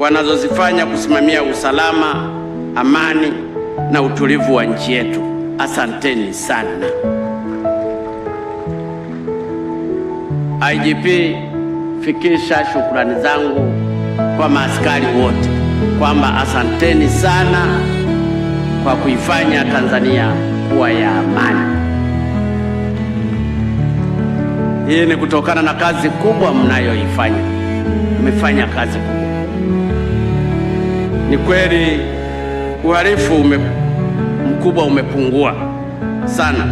wanazozifanya kusimamia usalama, amani na utulivu wa nchi yetu. Asanteni sana. IGP, fikisha shukrani zangu kwa maaskari wote kwamba asanteni sana kwa kuifanya Tanzania kuwa ya amani. Hii ni kutokana na kazi kubwa mnayoifanya. Mmefanya kazi kubwa. Ni kweli uhalifu mkubwa umepungua sana,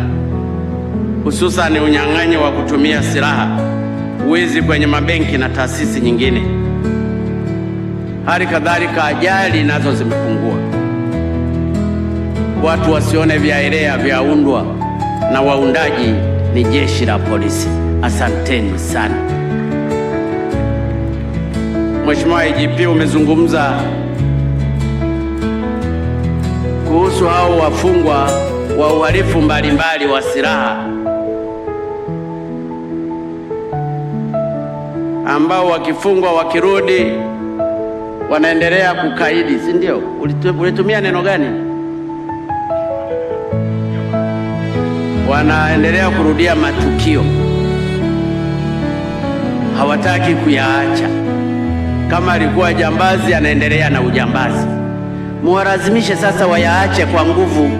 hususan unyang'anyi wa kutumia silaha, wizi kwenye mabenki na taasisi nyingine. Hali kadhalika ajali nazo zimepungua. Watu wasione vyaelea vyaundwa na waundaji ni jeshi la polisi. Asanteni sana. Mheshimiwa IGP, umezungumza kuhusu hao wafungwa wa uhalifu mbalimbali wa silaha ambao wakifungwa wakirudi wanaendelea kukaidi, si ndio? Ulitumia neno gani? Wanaendelea kurudia matukio, hawataki kuyaacha. Kama alikuwa jambazi, anaendelea na ujambazi. Muwalazimishe sasa wayaache kwa nguvu.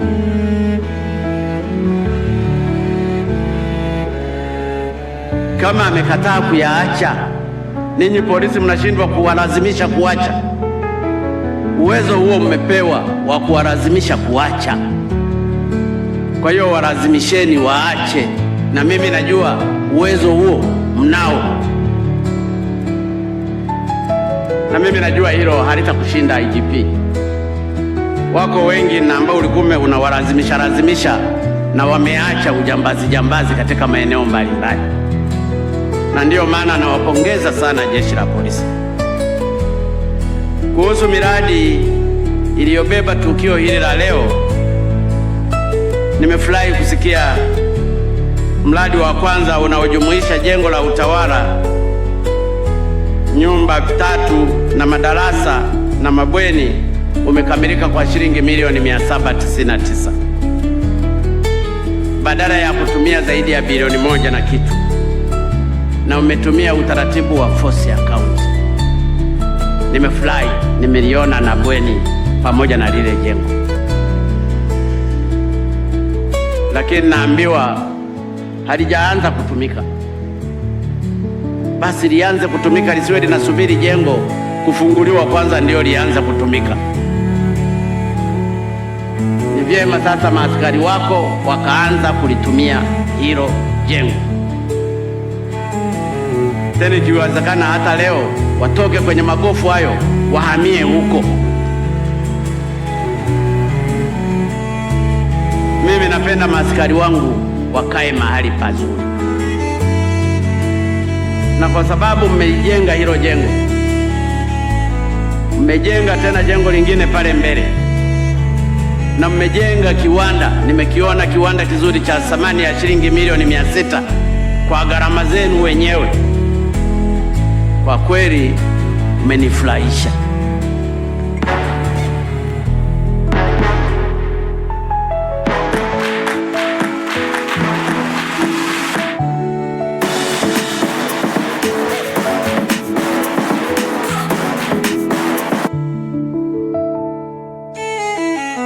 Kama amekataa kuyaacha, ninyi polisi mnashindwa kuwalazimisha kuacha. Uwezo huo mmepewa wa kuwalazimisha kuacha. Kwa hiyo walazimisheni waache, na mimi najua uwezo huo mnao, na mimi najua hilo halitakushinda IGP. Wako wengi na ambao ulikuwa unawalazimisha na wameacha jambazi katika maeneo mbalimbali, na ndiyo maana nawapongeza sana jeshi la polisi. Kuhusu miradi iliyobeba tukio hili la leo, nimefurahi kusikia mradi wa kwanza unaojumuisha jengo la utawala, nyumba 3 na madarasa na mabweni umekamilika kwa shilingi milioni 799 badala ya kutumia zaidi ya bilioni 1 na kitu, na umetumia utaratibu wa force account. Nimefurahi, nimeliona na bweni pamoja na lile jengo, lakini naambiwa halijaanza kutumika. Basi lianze kutumika, lisiwe linasubiri jengo kufunguliwa kwanza ndio lianze kutumika. Ni vyema sasa maaskari wako wakaanza kulitumia hilo jengo. Tena ikiwezekana hata leo watoke kwenye magofu hayo wahamie huko. Mimi napenda maaskari wangu wakae mahali pazuri, na kwa sababu mmeijenga hilo jengo, mmejenga tena jengo lingine pale mbele, na mmejenga kiwanda. Nimekiona kiwanda kizuri cha thamani ya shilingi milioni 600 kwa gharama zenu wenyewe. Kwa kweli mmenifurahisha.